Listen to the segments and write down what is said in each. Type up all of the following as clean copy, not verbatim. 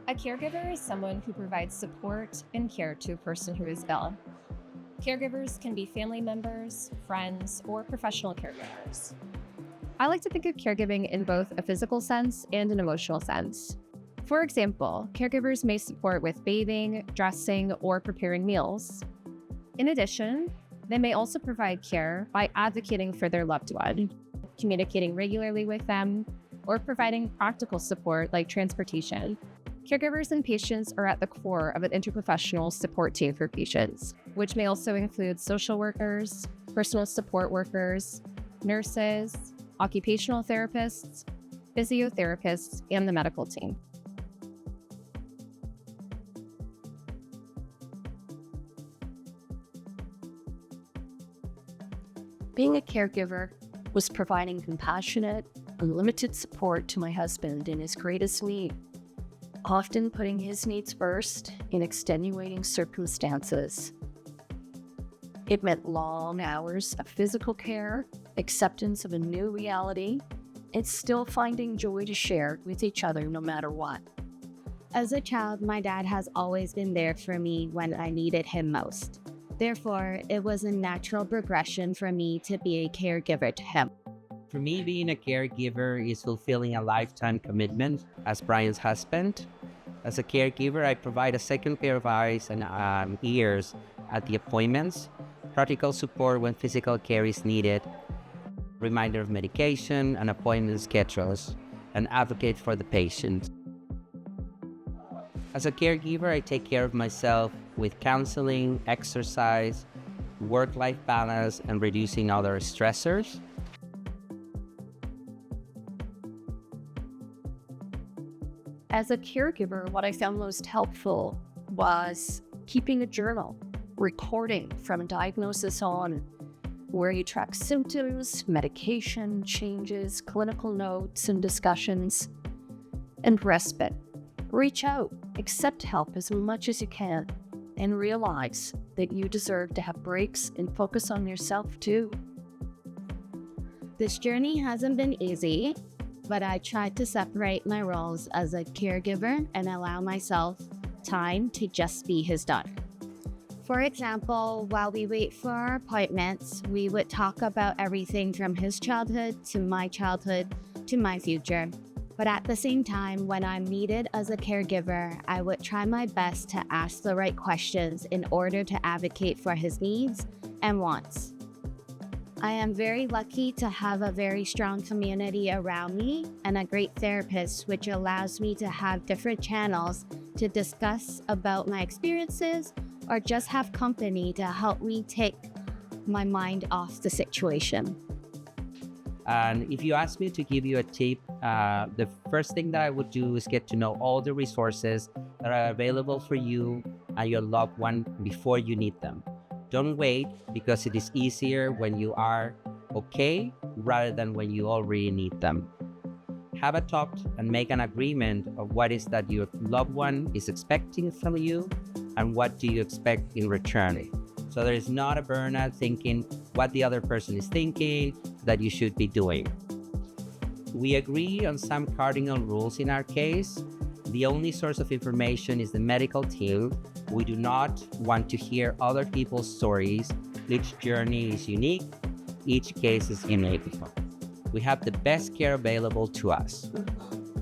A caregiver is someone who provides support and care to a person who is ill. Caregivers can be family members, friends, or professional caregivers. I like to think of caregiving in both a physical sense and an emotional sense. For example, caregivers may support with bathing, dressing, or preparing meals. In addition, they may also provide care by advocating for their loved one, communicating regularly with them, or providing practical support like transportation. Caregivers and patients are at the core of an interprofessional support team for patients, which may also include social workers, personal support workers, nurses, occupational therapists, physiotherapists, and the medical team. Being a caregiver was providing compassionate, unlimited support to my husband in his greatest need, often putting his needs first in extenuating circumstances. It meant long hours of physical care, acceptance of a new reality, and still finding joy to share with each other no matter what. As a child, my dad has always been there for me when I needed him most. Therefore, it was a natural progression for me to be a caregiver to him. For me, being a caregiver is fulfilling a lifetime commitment as Brian's husband. As a caregiver, I provide a second pair of eyes and ears at the appointments, practical support when physical care is needed, reminder of medication and appointment schedules, and advocate for the patient. As a caregiver, I take care of myself with counseling, exercise, work-life balance, and reducing other stressors. As a caregiver, what I found most helpful was keeping a journal, recording from diagnosis on, where you track symptoms, medication changes, clinical notes and discussions, and respite. Reach out, accept help as much as you can, and realize that you deserve to have breaks and focus on yourself too. This journey hasn't been easy, but I tried to separate my roles as a caregiver and allow myself time to just be his daughter. For example, while we wait for our appointments, we would talk about everything from his childhood to my future. But at the same time, when I'm needed as a caregiver, I would try my best to ask the right questions in order to advocate for his needs and wants. I am very lucky to have a very strong community around me and a great therapist, which allows me to have different channels to discuss about my experiences or just have company to help me take my mind off the situation. And if you ask me to give you a tip, the first thing that I would do is get to know all the resources that are available for you and your loved one before you need them. Don't wait, because it is easier when you are okay rather than when you already need them. Have a talk and make an agreement of what is that your loved one is expecting from you and what do you expect in return. So there is not a burnout thinking what the other person is thinking that you should be doing. We agree on some cardinal rules in our case. The only source of information is the medical team. We do not want to hear other people's stories. Each journey is unique. Each case is unique. We have the best care available to us.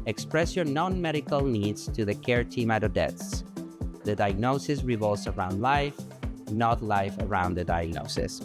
Express your non-medical needs to the care team at Odette's. The diagnosis revolves around life, not life around the diagnosis.